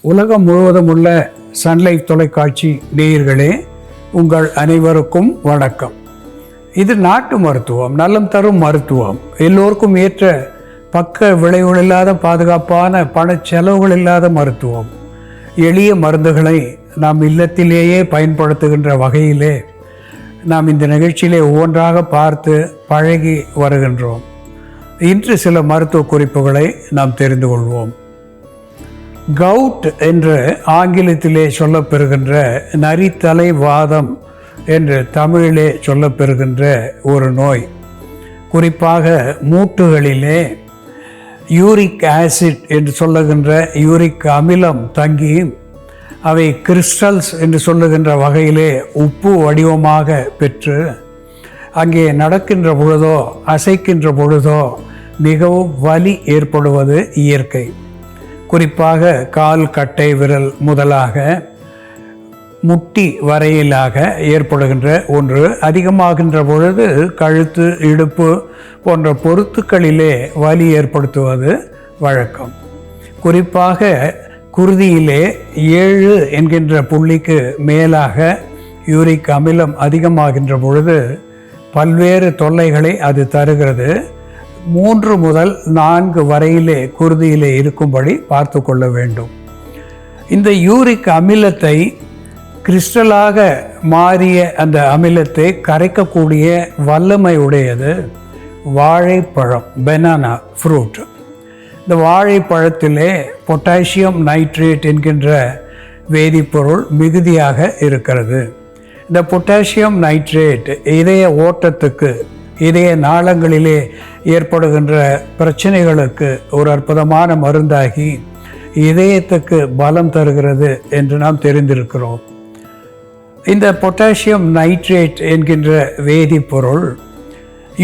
உலகம் முழுவதும் உள்ள சன்லைஃப் தொலைக்காட்சி நேயர்களே, உங்கள் அனைவருக்கும் வணக்கம். இது நாட்டு மருத்துவம், நலம் தரும் மருத்துவம், எல்லோருக்கும் ஏற்ற பக்க விளைவுகள் இல்லாத பாதுகாப்பான பண செலவுகள் இல்லாத மருத்துவம். எளிய மருந்துகளை நாம் இல்லத்திலேயே பயன்படுத்துகின்ற வகையிலே நாம் இந்த நிகழ்ச்சியிலே ஒவ்வொன்றாக பார்த்து பழகி வருகின்றோம். இன்று சில மருத்துவ குறிப்புகளை நாம் தெரிந்து கொள்வோம். கவுட் என்று ஆங்கிலத்திலே சொல்லப்பெறுகின்ற நரித்தலை வாதம் என்று தமிழிலே சொல்லப்பெறுகின்ற ஒரு நோய், குறிப்பாக மூட்டுகளிலே யூரிக் ஆசிட் என்று சொல்லுகின்ற யூரிக் அமிலம் தங்கி அவை கிறிஸ்டல்ஸ் என்று சொல்லுகின்ற வகையிலே உப்பு வடிவமாக பெற்று அங்கே நடக்கின்ற பொழுதோ அசைக்கின்ற பொழுதோ மிகவும் வலி ஏற்படுவது இயற்கை. குறிப்பாக கால் கட்டை விரல் முதலாக முட்டி வரையிலாக ஏற்படுகின்ற ஒன்று. அதிகமாகின்ற பொழுது கழுத்து, இடுப்பு போன்ற பொருத்துக்களிலே வலி ஏற்படுத்துவது வழக்கம். குறிப்பாக குருதியிலே 7 என்கின்ற புள்ளிக்கு மேலாக யூரிக் அமிலம் அதிகமாகின்ற பொழுது பல்வேறு தொல்லைகளை அது தருகிறது. 3 முதல் 4 வரையிலே குருதியிலே இருக்கும்படி பார்த்து கொள்ள வேண்டும். இந்த யூரிக் அமிலத்தை கிறிஸ்டலாக மாறிய அந்த அமிலத்தை கரைக்கக்கூடிய வல்லமை உடையது வாழைப்பழம், பெனானா ஃப்ரூட். இந்த வாழைப்பழத்திலே பொட்டாசியம் நைட்ரேட் என்கின்ற வேதிப்பொருள் மிகுதியாக இருக்கிறது. இந்த பொட்டாசியம் நைட்ரேட் இதய ஓட்டத்துக்கு, இதய நாளங்களிலே ஏற்படுகின்ற பிரச்சனைகளுக்கு ஒரு அற்புதமான மருந்தாகி இதயத்துக்கு பலம் தருகிறது என்று நாம் தெரிந்திருக்கிறோம். இந்த பொட்டாசியம் நைட்ரேட் என்கின்ற வேதிப்பொருள்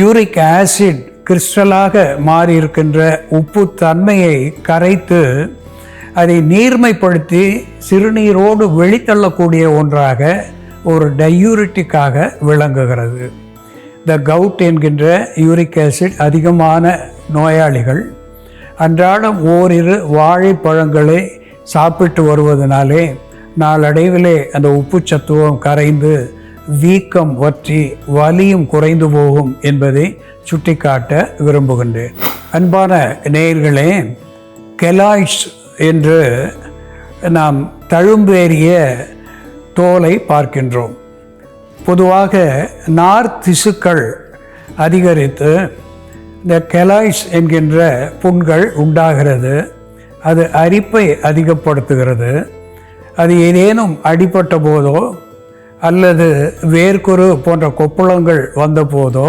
யூரிக் ஆசிட் கிறிஸ்டலாக மாறியிருக்கின்ற உப்பு தன்மையை கரைத்து அதை நீர்மைப்படுத்தி சிறுநீரோடு வெளித்தள்ளக்கூடிய ஒன்றாக ஒரு டையூரிட்டிக்காக விளங்குகிறது. இந்த கவுட் என்கின்ற யூரிக் ஆசிட் அதிகமான நோயாளிகள் அன்றாடம் ஓரிரு வாழைப்பழங்களை சாப்பிட்டு வருவதனாலே நாளடைவிலே அந்த உப்பு சத்துவம் கரைந்து வீக்கம் வற்றி வலியும் குறைந்து போகும் என்பதை சுட்டிக்காட்ட விரும்புகின்றேன். அன்பான நேயர்களே, கெலாய்ட்ஸ் என்று நாம் தழும்பேறிய தோலை பார்க்கின்றோம். பொதுவாக நார் திசுக்கள் அதிகரித்து இந்த கெலாய்ட்ஸ் என்கின்ற புண்கள் உண்டாகிறது. அது அரிப்பை அதிகப்படுத்துகிறது. அது ஏதேனும் அடிபட்ட போதோ அல்லது வேர்க்குரு போன்ற கொப்புளங்கள் வந்த போதோ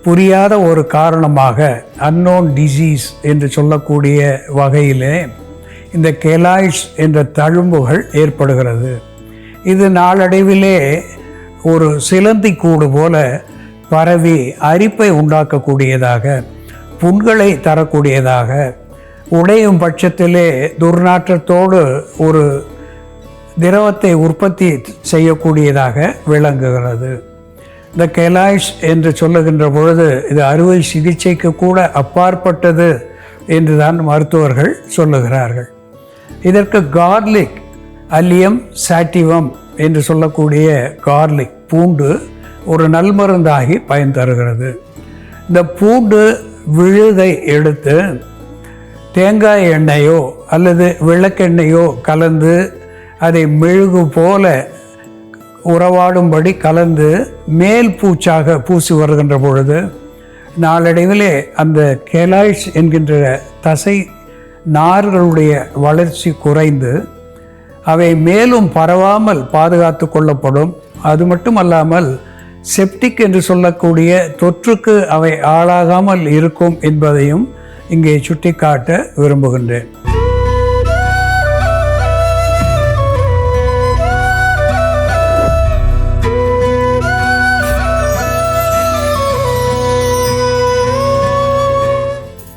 புரியாத ஒரு காரணமாக அன்னோன் டிசீஸ் என்று சொல்லக்கூடிய வகையிலே இந்த கெலாய்ட்ஸ் என்ற தழும்புகள் ஏற்படுகிறது. இது நாளடைவிலே ஒரு சிலந்தி கூடு போல பரவி அரிப்பை உண்டாக்கக்கூடியதாக, புண்களை தரக்கூடியதாக, உடையும் பட்சத்திலே துர்நாற்றத்தோடு ஒரு திரவத்தை உற்பத்தி செய்யக்கூடியதாக விளங்குகிறது. இந்த கெலாய்ட்ஸ் என்று சொல்லுகின்ற பொழுது இது அறுவை சிகிச்சைக்கு கூட அப்பாற்பட்டது என்றுதான் மருத்துவர்கள் சொல்லுகிறார்கள். இதற்கு கார்லிக், அல்லியம் சாட்டிவம் என்று சொல்லக்கூடிய கார்லிக் பூண்டு ஒரு நல்மருந்தாகி பயன் தருகிறது. இந்த பூண்டு விழுதை எடுத்து தேங்காய் எண்ணெயோ அல்லது விளக்கெண்ணெயோ கலந்து அதை மெழுகு போல உறவாடும்படி கலந்து மேல் பூச்சாக பூசி வருகின்ற பொழுது நாளடைவிலே அந்த கெலாய்ட்ஸ் என்கின்ற தசை நார்களுடைய வளர்ச்சி குறைந்து அவை மேலும் பரவாமல் பாதுகாத்து கொள்ளப்படும். அது மட்டுமல்லாமல் செப்டிக் என்று சொல்லக்கூடிய தொற்றுக்கு அவை ஆளாகாமல் இருக்கும் என்பதையும் இங்கே சுட்டிக்காட்ட விரும்புகின்றேன்.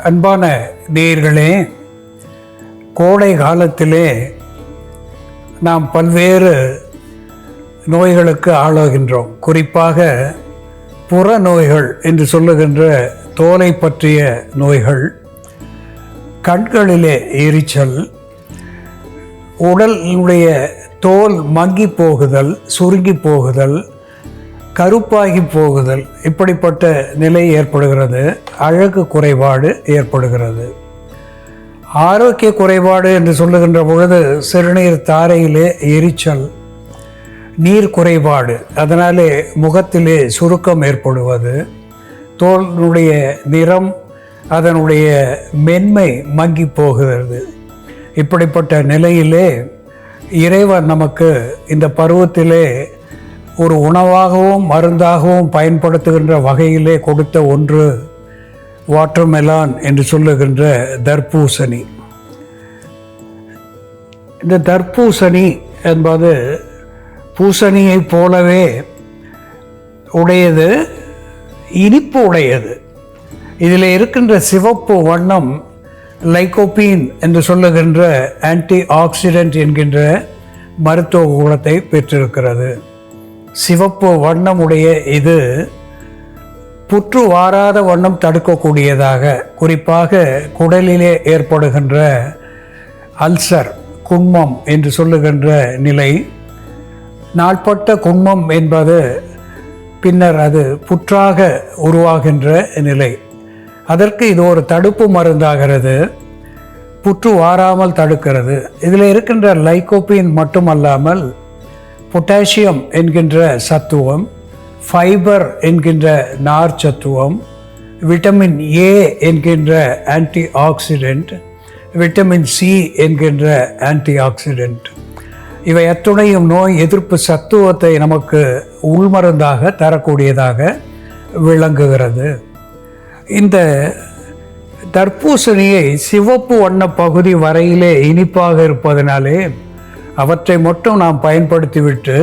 அன்பான நேயர்களே, கோடை காலத்திலே நாம் பல்வேறு நோய்களுக்கு ஆளாகின்றோம். குறிப்பாக புற நோய்கள் என்று சொல்லுகின்ற தோலை பற்றிய நோய்கள், கண்களிலே எரிச்சல், உடலுடைய தோல் மங்கி போகுதல், சுருங்கி போகுதல், கருப்பாகி போகுதல், இப்படிப்பட்ட நிலை ஏற்படுகிறது. அழகு குறைபாடு ஏற்படுகிறது. ஆரோக்கிய குறைபாடு என்று சொல்லுகின்ற பொழுது சிறுநீர் தாரையிலே எரிச்சல், நீர் குறைபாடு, அதனாலே முகத்திலே சுருக்கம் ஏற்படுவது, தோலினுடைய நிறம், அதனுடைய மென்மை மங்கி போகிறது. இப்படிப்பட்ட நிலையிலே இறைவன் நமக்கு இந்த பருவத்திலே ஒரு உணவாகவும் மருந்தாகவும் பயன்படுத்துகின்ற வகையிலே கொடுத்த ஒன்று வாட்டர்மெலான் என்று சொல்லுகின்ற தர்பூசணி. இந்த தர்பூசணி என்பது பூசணியைப் போலவே உடையது, இனிப்பு உடையது. இதில் இருக்கின்ற சிவப்பு வண்ணம் லைகோபீன் என்று சொல்லுகின்ற ஆன்டி ஆக்சிடென்ட் என்கின்ற மருத்துவ குணத்தை பெற்றிருக்கிறது. சிவப்பு வண்ணமுடைய இது புற்று வாராத வண்ணம் தடுக்கக்கூடியதாக, குறிப்பாக குடலிலே ஏற்படுகின்ற அல்சர், குன்மம் என்று சொல்லுகின்ற நிலை, நாள்பட்ட குன்மம் என்பது பின்னர் அது புற்றாக உருவாகின்ற நிலை. அதற்கு இது ஒரு தடுப்பு மருந்தாகிறது, புற்று வாராமல் தடுக்கிறது. இதில் இருக்கின்ற லைகோபீன் மட்டுமல்லாமல் பொட்டாசியம் என்கின்ற சத்துவம், ஃபைபர் என்கின்ற நார் சத்துவம், விட்டமின் ஏ என்கின்ற ஆன்டி ஆக்சிடென்ட், விட்டமின் சி என்கின்ற ஆன்டி ஆக்சிடென்ட், இவை அத்துணையும் நோய் எதிர்ப்பு சத்துவத்தை நமக்கு உள்மருந்தாக தரக்கூடியதாக விளங்குகிறது. இந்த தர்பூசணியை சிவப்பு வண்ண பகுதி வரையிலே இனிப்பாக இருப்பதனாலே அவற்றை மட்டும் நாம் பயன்படுத்திவிட்டு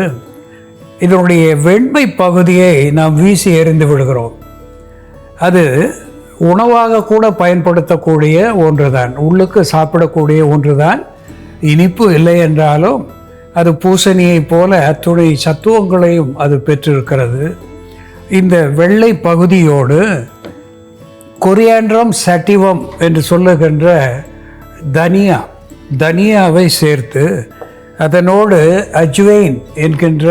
இதனுடைய வெண்மை பகுதியை நாம் வீசி எறிந்து விடுகிறோம். அது உணவாக கூட பயன்படுத்தக்கூடிய ஒன்றுதான், உள்ளுக்கு சாப்பிடக்கூடிய ஒன்றுதான். இனிப்பு இல்லை என்றாலும் அது பூசணியைப் போல அத்துணை சத்துவங்களையும் அது பெற்றிருக்கிறது. இந்த வெள்ளை பகுதியோடு கொரியாண்ட்ரம் சாட்டிவம் என்று சொல்லுகின்ற தனியாவை சேர்த்து அதனோடு அஜ்வைன் என்கின்ற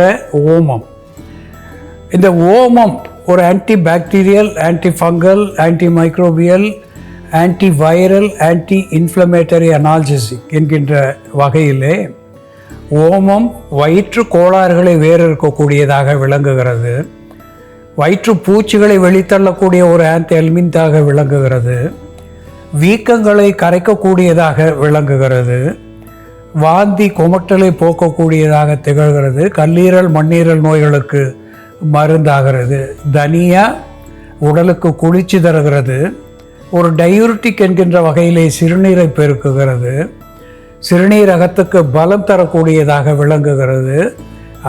ஓமம், இந்த ஓமம் ஒரு anti bacterial, anti fungal, anti microbial, anti viral, anti inflammatory, analgesic என்கின்ற வகையிலே ஓமம் வயிற்று கோளாறுகளை வேறறுக்கக்கூடியதாக விளங்குகிறது. வயிற்று பூச்சிகளை வெளித்தள்ளக்கூடிய ஒரு ஆன்டி எல்மின்தாக விளங்குகிறது. வீக்கங்களை கரைக்கக்கூடியதாக விளங்குகிறது. வாந்தி குமட்டலை போக்கக்கூடியதாக திகழ்கிறது. கல்லீரல் மண்ணீரல் நோய்களுக்கு மருந்தாகிறது. தனியா உடலுக்கு குளிர்ச்சி தருகிறது. ஒரு டயூரிட்டிக் என்கின்ற வகையிலே சிறுநீரை பெருக்குகிறது. சிறுநீரகத்துக்கு பலம் தரக்கூடியதாக விளங்குகிறது.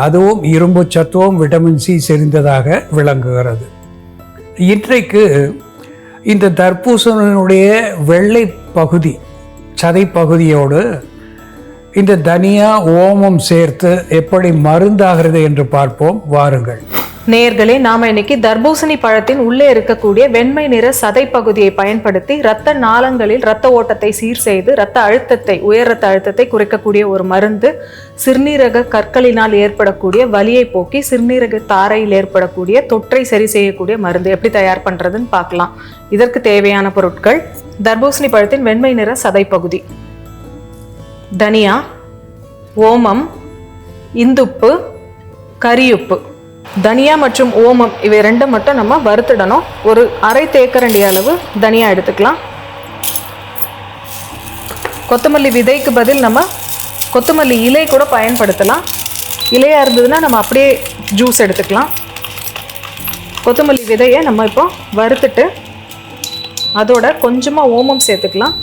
அதுவும் இரும்பு சத்துவம், விட்டமின் சி செறிந்ததாக விளங்குகிறது. இன்றைக்கு இந்த தர்பூசணியினுடைய வெள்ளை பகுதி, சதை பகுதியோடு இந்த தனியா ஓமம் சேர்த்து எப்படி மருந்தாகிறது என்று பார்ப்போம், வாருங்கள். நேயர்களே, நாம இன்னைக்கு தர்பூசணி பழத்தின் உள்ளே இருக்கக்கூடிய வெண்மை நிற சதை பகுதியை பயன்படுத்தி இரத்த நாளங்களில் இரத்த ஓட்டத்தை சீர் செய்து இரத்த அழுத்தத்தை, உயர் இரத்த அழுத்தத்தை குறைக்கக்கூடிய ஒரு மருந்து, சிறுநீரக கற்களினால் ஏற்படக்கூடிய வலியை போக்கி சிறுநீரக தாரையில் ஏற்படக்கூடிய தொற்றை சரி செய்யக்கூடிய மருந்து எப்படி தயார் பண்றதுன்னு பார்க்கலாம். இதற்கு தேவையான பொருட்கள்: தர்பூசணி பழத்தின் வெண்மை நிற சதை பகுதி, தனியா, ஓமம், இந்துப்பு, கரியுப்பு. தனியா மற்றும் ஓமம் இவை ரெண்டும் மட்டும் நம்ம வறுத்துடணும். ஒரு அரை தேக்கரண்டி அளவு தனியா எடுத்துக்கலாம். கொத்தமல்லி விதைக்கு பதில் நம்ம கொத்தமல்லி இலை கூட பயன்படுத்தலாம். இலையாக இருந்ததுன்னா நம்ம அப்படியே ஜூஸ் எடுத்துக்கலாம். கொத்தமல்லி விதையை நம்ம இப்போ வறுத்துட்டு அதோட கொஞ்சமாக ஓமம் சேர்த்துக்கலாம்.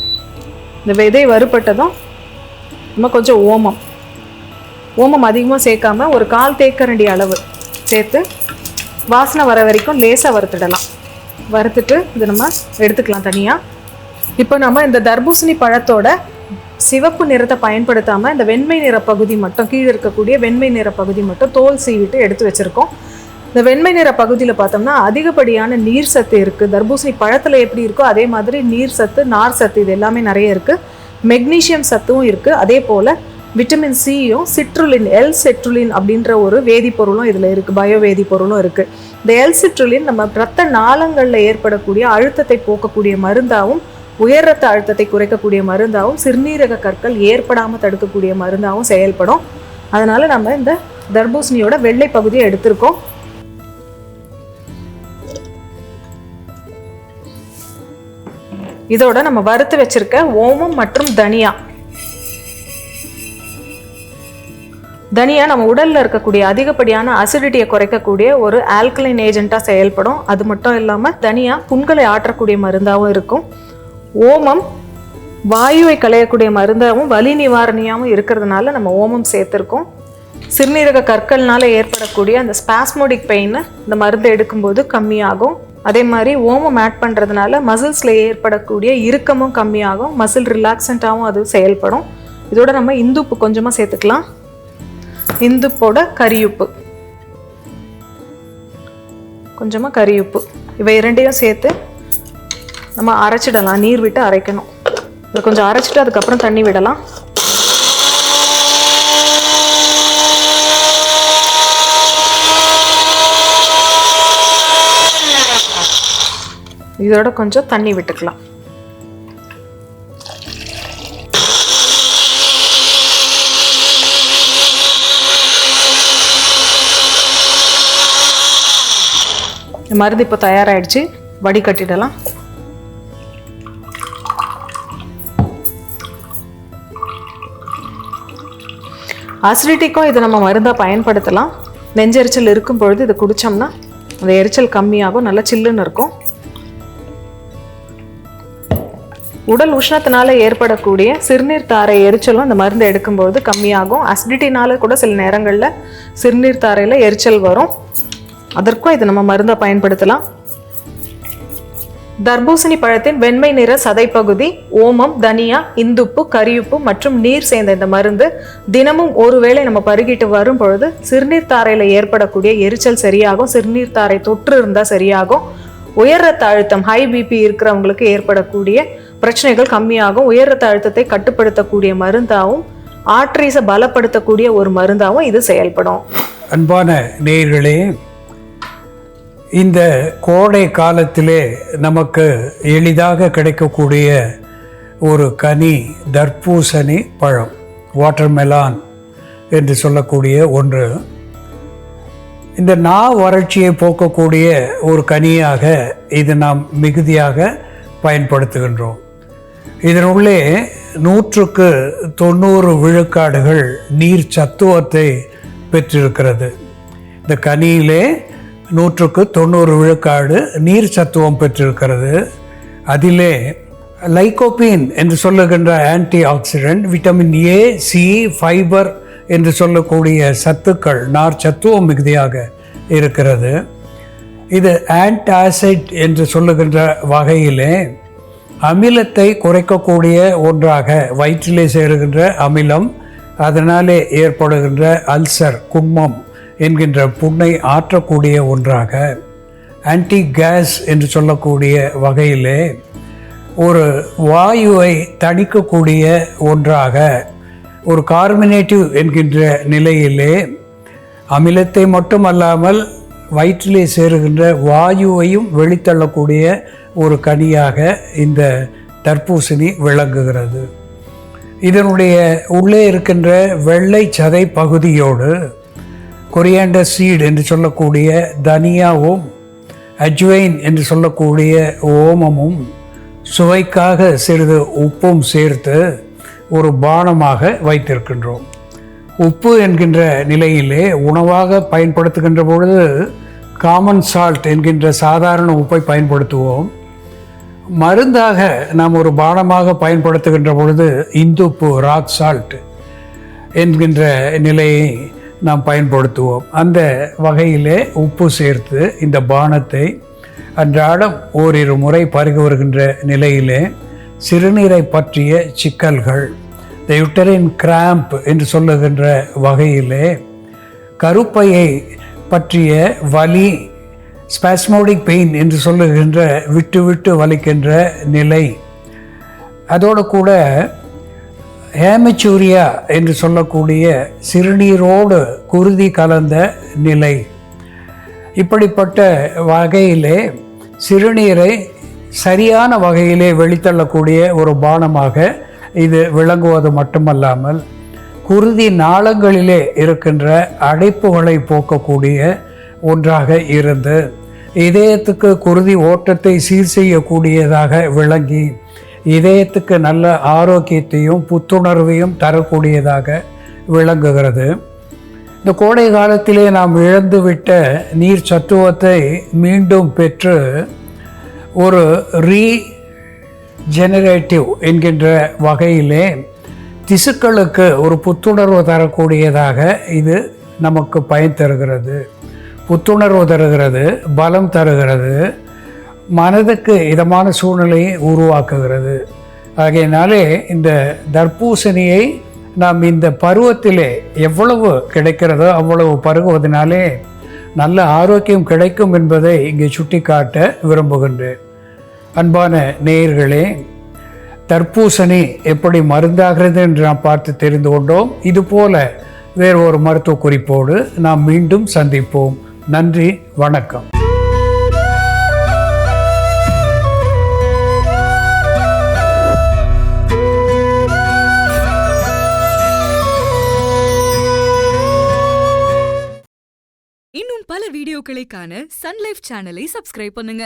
இந்த விதை வறுப்பட்டதும் நம்ம கொஞ்சம் ஓமம் அதிகமாக சேர்க்காம ஒரு 1/4 தேக்கரண்டி அளவு சேர்த்து வாசனை வர வரைக்கும் லேசாக வறுத்துடலாம். வறுத்துட்டு இது நம்ம எடுத்துக்கலாம் தனியாக. இப்போ நம்ம இந்த தர்பூசணி பழத்தோட சிவப்பு நிறத்தை பயன்படுத்தாமல் இந்த வெண்மை நிற பகுதி மட்டும், கீழே இருக்கக்கூடிய வெண்மை நிற பகுதி மட்டும் தோல் சீவிட்டு எடுத்து வச்சுருக்கோம். இந்த வெண்மை நிற பகுதியில் பார்த்தோம்னா அதிகப்படியான நீர் சத்து இருக்குது. தர்பூசணி பழத்தில் எப்படி இருக்கோ அதே மாதிரி நீர் சத்து, நார் சத்து இது எல்லாமே நிறைய இருக்குது. மெக்னீஷியம் சத்தும் இருக்குது. அதே போல் விட்டமின் சியும் சிட்ருலின் L-சிட்ருலின் அப்படின்ற ஒரு வேதிப்பொருளும் இதில் இருக்குது, பயோ வேதிப்பொருளும் இருக்குது. இந்த L-சிட்ருலின் நம்ம இரத்த நாளங்களில் ஏற்படக்கூடிய அழுத்தத்தை போக்கக்கூடிய மருந்தாகவும், உயர் ரத்த அழுத்தத்தை குறைக்கக்கூடிய மருந்தாகவும், சிறுநீரக கற்கள் ஏற்படாமல் தடுக்கக்கூடிய மருந்தாகவும் செயல்படும். அதனால் நம்ம இந்த தர்பூசணியோட வெள்ளை பகுதியை எடுத்திருக்கோம். இதோட நம்ம வறுத்து வச்சிருக்க ஓமம் மற்றும் தனியா நம்ம உடல்ல இருக்கக்கூடிய அதிகப்படியான அசிடிட்டியை குறைக்கக்கூடிய ஒரு ஆல்கலைன் ஏஜென்ட்டா செயல்படும். அது மட்டும் இல்லாம தனியா புண்களை ஆற்றக்கூடிய மருந்தாகவும் இருக்கும். ஓமம் வாயுவை களையக்கூடிய மருந்தாகவும் வலி நிவாரணியாகவும் இருக்கிறதுனால நம்ம ஓமம் சேர்த்துருக்கோம். சிறுநீரக கற்கள்னால ஏற்படக்கூடிய அந்த ஸ்பாஸ்மோடிக் பெயின் இந்த மருந்து எடுக்கும்போது கம்மியாகும். அதே மாதிரி ஓமம் ஆட் பண்ணுறதுனால மசில்ஸில் ஏற்படக்கூடிய இறுக்கமும் கம்மியாகும், மசில் ரிலாக்ஸண்ட்டாகவும் அது செயல்படும். இதோட நம்ம இந்துப்பு கொஞ்சமாக சேர்த்துக்கலாம். இந்துப்போட கரியுப்பு, கொஞ்சமாக கரியுப்பு, இவை இரண்டையும் சேர்த்து நம்ம அரைச்சிடலாம். நீர் விட்டு அரைக்கணும். இதை கொஞ்சம் அரைச்சிட்டு அதுக்கப்புறம் தண்ணி விடலாம். இதோட கொஞ்சம் தண்ணி விட்டுக்கலாம். மருந்து இப்போ தயாராகிடுச்சு, வடிகட்டிடலாம். அசிடிட்டிக்கும் இது நம்ம மருந்தாக பயன்படுத்தலாம். நெஞ்செரிச்சல் இருக்கும் பொழுது இது குடித்தோம்னா அந்த எரிச்சல் கம்மியாகும், நல்லா சில்லுன்னு இருக்கும். உடல் உஷ்ணத்தினால ஏற்படக்கூடிய சிறுநீர் தாரை எரிச்சலும் இந்த மருந்து எடுக்கும்போது கம்மியாகும். அசிடிட்டினால கூட சில நேரங்களில் சிறுநீர் தாரையில் எரிச்சல் வரும். அதற்கும் இது நம்ம மருந்தை பயன்படுத்தலாம். தர்பூசணி பழத்தின் வெண்மை நிற சதைப்பகுதி, ஓமம், தனியா, இந்துப்பு, கரியுப்பு மற்றும் நீர் சேர்ந்த இந்த மருந்து தினமும் ஒருவேளை நம்ம பருகிட்டு வரும் பொழுது சிறுநீர் தாரையில் ஏற்படக்கூடிய எரிச்சல் சரியாகும். சிறுநீர் தாரை தொற்று இருந்தால் சரியாகும். உயர் ரத்த அழுத்தம், ஹை பிபி இருக்கிறவங்களுக்கு ஏற்படக்கூடிய பிரச்சனைகள் கம்மியாகும். உயர் ரத்த அழுத்தத்தை கட்டுப்படுத்தக்கூடிய மருந்தாகவும் ஆர்டரிஸை பலப்படுத்தக்கூடிய ஒரு மருந்தாகவும் இது செயல்படும். அன்பான நேயர்களே, இந்த கோடை காலத்திலே நமக்கு எளிதாக கிடைக்கக்கூடிய ஒரு கனி தர்பூசணி பழம், வாட்டர்மெலான் என்று சொல்லக்கூடிய ஒன்று. இந்த வறட்சியை போக்கக்கூடிய ஒரு கனியாக இது நாம் மிகுதியாக பயன்படுத்துகின்றோம். இதனுள்ளே 100% விழுக்காடுகள் நீர் சத்துவத்தை பெற்றிருக்கிறது. இந்த கனியிலே 100% விழுக்காடு நீர் சத்துவம் பெற்றிருக்கிறது. அதிலே லைகோபீன் என்று சொல்லுகின்ற anti accident, vitamin A, C, fibre என்று சொல்லக்கூடிய சத்துக்கள், நார் சத்துவம் மிகுதியாக இருக்கிறது. இது ஆன்டாசிட் என்று சொல்லுகின்ற வகையிலே அமிலத்தை குறைக்கக்கூடிய ஒன்றாக, வயிற்றிலே சேருகின்ற அமிலம், அதனாலே ஏற்படுகின்ற அல்சர், குன்மம் என்கின்ற புண்ணை ஆற்றக்கூடிய ஒன்றாக, ஆன்டி கேஸ் என்று சொல்லக்கூடிய வகையிலே ஒரு வாயுவை தணிக்கக்கூடிய ஒன்றாக, ஒரு கார்மினேட்டிவ் என்கின்ற நிலையிலே அமிலத்தை மட்டுமல்லாமல் வயிற்றிலே சேருகின்ற வாயுவையும் வெளித்தள்ளக்கூடிய ஒரு கனியாக இந்த தர்பூசணி விளங்குகிறது. இதனுடைய உள்ளே இருக்கின்ற வெள்ளை சதை பகுதியோடு கொரியாண்டர் சீட் என்று சொல்லக்கூடிய தனியாவும், அஜ்வைன் என்று சொல்லக்கூடிய ஓமமும், சுவைக்காக சிறிது உப்பும் சேர்த்து ஒரு பானமாக வைத்திருக்கின்றோம். உப்பு என்கின்ற நிலையிலே உணவாக பயன்படுத்துகின்ற பொழுது காமன் சால்ட் என்கின்ற சாதாரண உப்பை பயன்படுத்துவோம். மருந்தாக நாம் ஒரு பானமாக பயன்படுத்துகின்ற பொழுது இந்துப்பு, ராக் சால்ட் என்கின்ற நிலையை நாம் பயன்படுத்துவோம். அந்த வகையிலே உப்பு சேர்த்து இந்த பானத்தை அன்றாடம் ஓரிரு முறை பருகி வருகின்ற நிலையிலே சிறுநீரை பற்றிய சிக்கல்கள், த யுட்டரின் கிராம்ப் என்று சொல்லுகின்ற வகையிலே கருப்பையை பற்றிய வலி, ஸ்பாஸ்மோடிக் பெயின் என்று சொல்லுகின்ற விட்டு விட்டு வலிக்கின்ற நிலை, அதோடு கூட ஹேமச்சூரியா என்று சொல்லக்கூடிய சிறுநீரோடு குருதி கலந்த நிலை. இப்படிப்பட்ட வகையிலே சிறுநீரை சரியான வகையிலே வெளித்தள்ளக்கூடிய ஒரு பானமாக இது விளங்குவது மட்டுமல்லாமல் குருதி நாளங்களிலே இருக்கின்ற அடைப்புகளை போக்கக்கூடிய ஒன்றாக இருந்து இதயத்துக்கு குருதி ஓட்டத்தை சீர் செய்யக்கூடியதாக விளங்கி இதயத்துக்கு நல்ல ஆரோக்கியத்தையும் புத்துணர்வையும் தரக்கூடியதாக விளங்குகிறது. இந்த கோடை காலத்திலே நாம் இழந்துவிட்ட நீர் சத்துவத்தை மீண்டும் பெற்று ஒரு ரீஜெனரேட்டிவ் என்கின்ற வகையிலே திசுக்களுக்கு ஒரு புத்துணர்வு தரக்கூடியதாக இது நமக்கு பயன் தருகிறது, புத்துணர்வு தருகிறது, பலம் தருகிறது, மனதுக்கு இதமான சூழ்நிலையை உருவாக்குகிறது. ஆகையினாலே இந்த தர்பூசணியை நாம் இந்த பருவத்திலே எவ்வளவு கிடைக்கிறதோ அவ்வளவு பருகுவதனாலே நல்ல ஆரோக்கியம் கிடைக்கும் என்பதை இங்கே சுட்டிக்காட்ட விரும்புகின்றேன். அன்பான நேயர்களே, தர்பூசணி எப்படி மருந்தாகிறது என்று நாம் பார்த்து தெரிந்து கொண்டோம். இதுபோல வேறு ஒரு மருத்துவ குறிப்போடு நாம் மீண்டும் சந்திப்போம். நன்றி, வணக்கம். இன்னும் பல வீடியோக்களை காண சன் லைஃப் சேனலை சப்ஸ்கிரைப் பண்ணுங்க.